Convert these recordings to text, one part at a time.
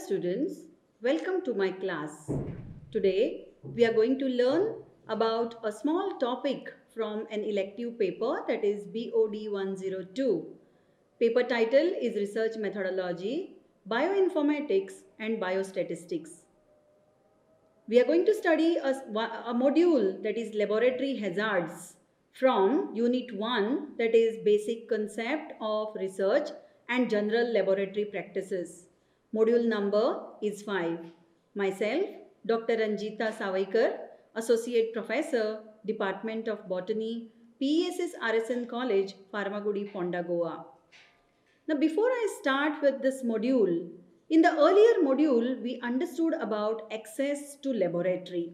students, welcome to my class. Today we are going to learn about a small topic from an elective paper, that is BOD 102. Paper title is Research Methodology, Bioinformatics and Biostatistics. We are going to study a module, that is Laboratory Hazards, from Unit 1, that is Basic Concept of Research and General Laboratory Practices. Module number is 5. Myself, Dr. Ranjita Savaikar, Associate Professor, Department of Botany, PESS RSN College, Pharmagudi, Ponda, Goa. Now, before I start with this module, in the earlier module, we understood about access to laboratory.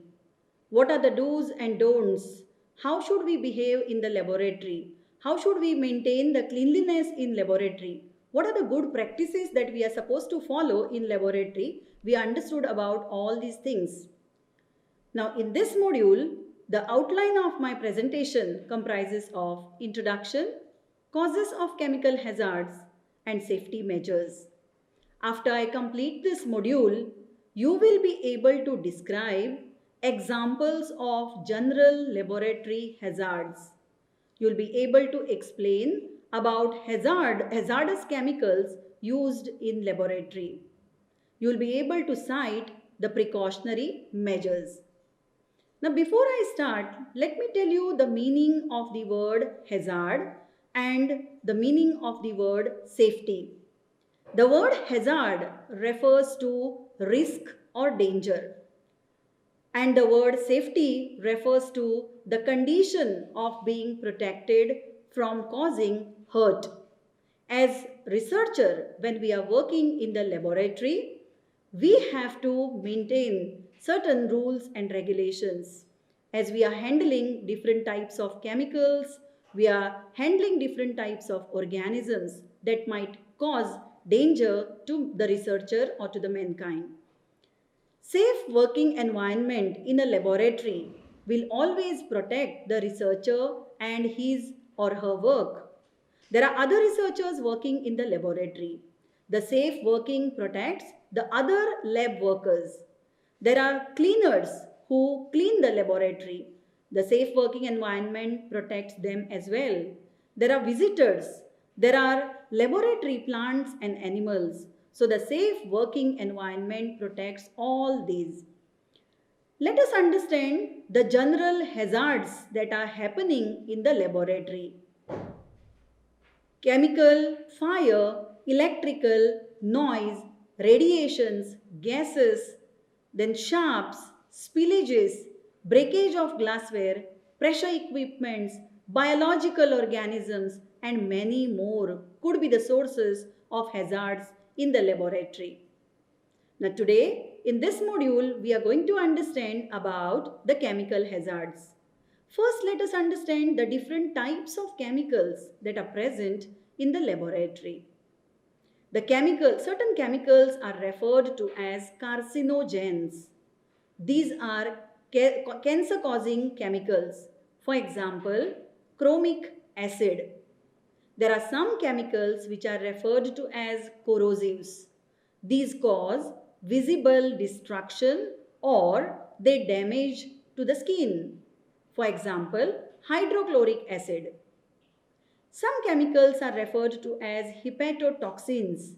What are the do's and don'ts? How should we behave in the laboratory? How should we maintain the cleanliness in laboratory? What are the good practices that we are supposed to follow in laboratory? We understood about all these things. Now, in this module, the outline of my presentation comprises of introduction, causes of chemical hazards, and safety measures. After I complete this module, you will be able to describe examples of general laboratory hazards. You'll be able to explain about hazardous chemicals used in laboratory. You'll be able to cite the precautionary measures. Now, before I start, let me tell you the meaning of the word hazard and the meaning of the word safety. The word hazard refers to risk or danger, and the word safety refers to the condition of being protected from causing hurt. As researcher, when we are working in the laboratory, we have to maintain certain rules and regulations. As we are handling different types of chemicals, we are handling different types of organisms that might cause danger to the researcher or to the mankind. Safe working environment in a laboratory will always protect the researcher and his or her work. There are other researchers working in the laboratory. The safe working protects the other lab workers. There are cleaners who clean the laboratory. The safe working environment protects them as well. There are visitors. There are laboratory plants and animals. So the safe working environment protects all these. Let us understand the general hazards that are happening in the laboratory. Chemical, fire, electrical, noise, radiations, gases, then sharps, spillages, breakage of glassware, pressure equipments, biological organisms, and many more could be the sources of hazards in the laboratory. Now today, in this module, we are going to understand about the chemical hazards. First, let us understand the different types of chemicals that are present in the laboratory. Certain chemicals are referred to as carcinogens. These are cancer-causing chemicals. For example, chromic acid. There are some chemicals which are referred to as corrosives. These cause visible destruction or they damage to the skin. For example, hydrochloric acid. Some chemicals are referred to as hepatotoxins.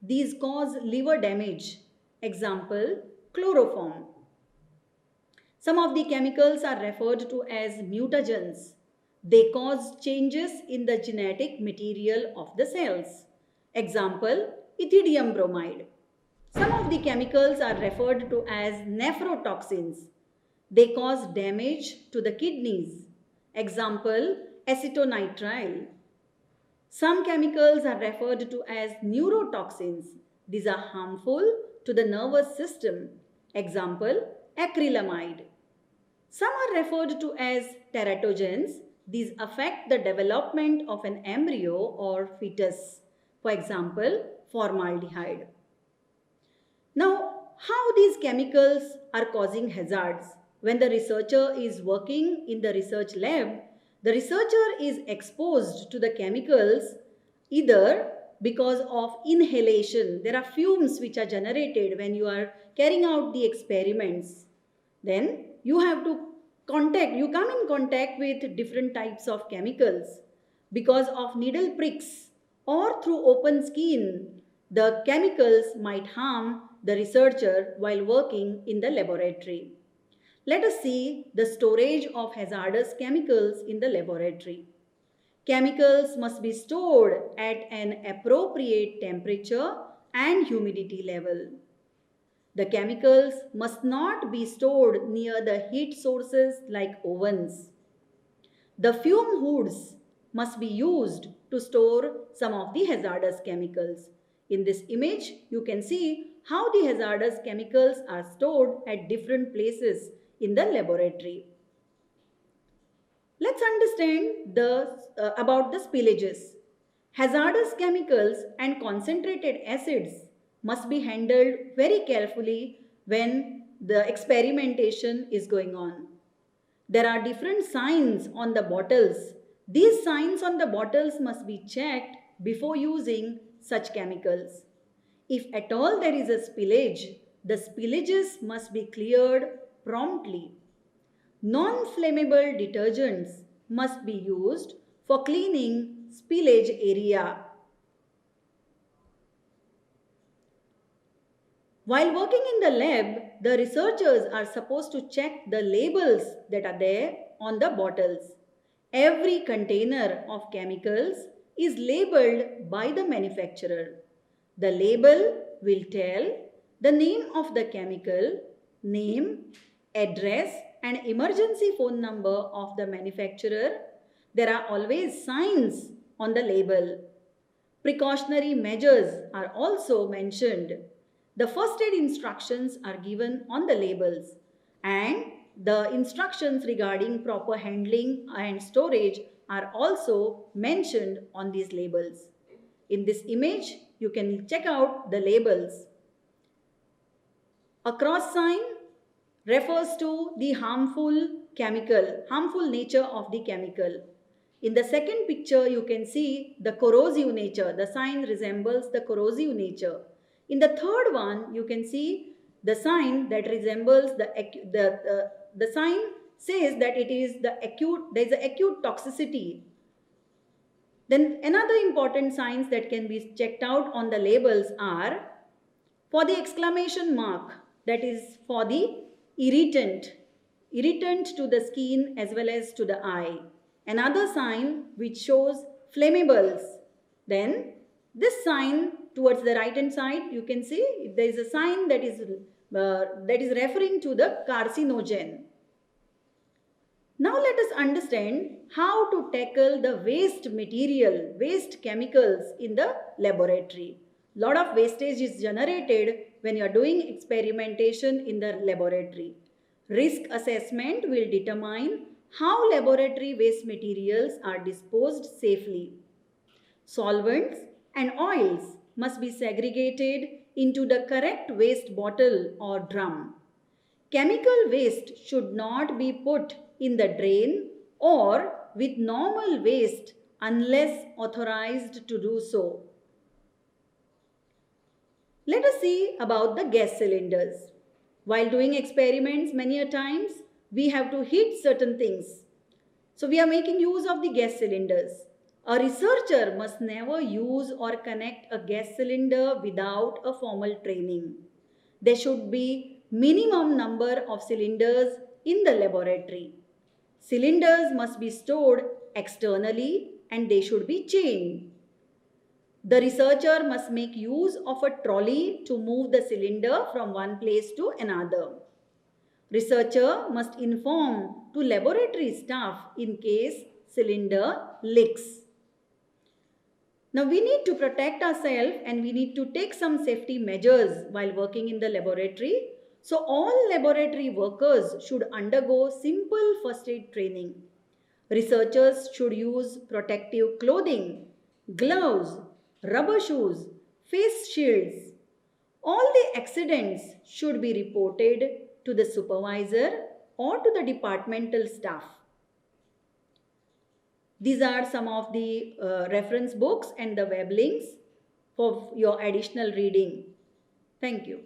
These cause liver damage. Example, chloroform. Some of the chemicals are referred to as mutagens. They cause changes in the genetic material of the cells. Example, ethidium bromide. Some of the chemicals are referred to as nephrotoxins. They cause damage to the kidneys. Example, acetonitrile. Some chemicals are referred to as neurotoxins. These are harmful to the nervous system. Example, acrylamide. Some are referred to as teratogens. These affect the development of an embryo or fetus. For example, formaldehyde. Now, how these chemicals are causing hazards? When the researcher is working in the research lab, the researcher is exposed to the chemicals either because of inhalation. There are fumes which are generated when you are carrying out the experiments. Then you have to you come in contact with different types of chemicals. Because of needle pricks or through open skin, the chemicals might harm the researcher while working in the laboratory. Let us see the storage of hazardous chemicals in the laboratory. Chemicals must be stored at an appropriate temperature and humidity level. The chemicals must not be stored near the heat sources like ovens. The fume hoods must be used to store some of the hazardous chemicals. In this image, you can see how the hazardous chemicals are stored at different places in the laboratory. Let's understand about the spillages. Hazardous chemicals and concentrated acids must be handled very carefully when the experimentation is going on. There are different signs on the bottles. These signs on the bottles must be checked before using such chemicals. If at all there is a spillage, the spillages must be cleared promptly. Non-flammable detergents must be used for cleaning spillage area. While working in the lab, the researchers are supposed to check the labels that are there on the bottles. Every container of chemicals is labeled by the manufacturer. The label will tell the name of the chemical, name, address, and emergency phone number of the manufacturer. There are always signs on the label. Precautionary measures are also mentioned. The first aid instructions are given on the labels, and the instructions regarding proper handling and storage are also mentioned on these labels. In this image, you can check out the labels. A cross sign refers to the harmful nature of the chemical. In the second picture, you can see the corrosive nature. The sign resembles the corrosive nature. In the third one, you can see the sign that resembles the sign says that it is there is an acute toxicity. Then another important signs that can be checked out on the labels are for the exclamation mark, that is for the irritant to the skin as well as to the eye. Another sign which shows flammables. Then this sign towards the right hand side, you can see there is a sign that is referring to the carcinogen. Now let us understand how to tackle the waste chemicals in the laboratory. Lot of wastage is generated when you are doing experimentation in the laboratory. Risk assessment will determine how laboratory waste materials are disposed safely. Solvents and oils must be segregated into the correct waste bottle or drum. Chemical waste should not be put in the drain or with normal waste unless authorized to do so. Let us see about the gas cylinders. While doing experiments many a times, we have to heat certain things. So we are making use of the gas cylinders. A researcher must never use or connect a gas cylinder without a formal training. There should be minimum number of cylinders in the laboratory. Cylinders must be stored externally and they should be chained. The researcher must make use of a trolley to move the cylinder from one place to another. Researcher must inform to laboratory staff in case cylinder leaks. Now we need to protect ourselves and we need to take some safety measures while working in the laboratory. So all laboratory workers should undergo simple first aid training. Researchers should use protective clothing, gloves, rubber shoes, face shields. All the accidents should be reported to the supervisor or to the departmental staff. These are some of the reference books and the web links. for your additional reading. Thank you.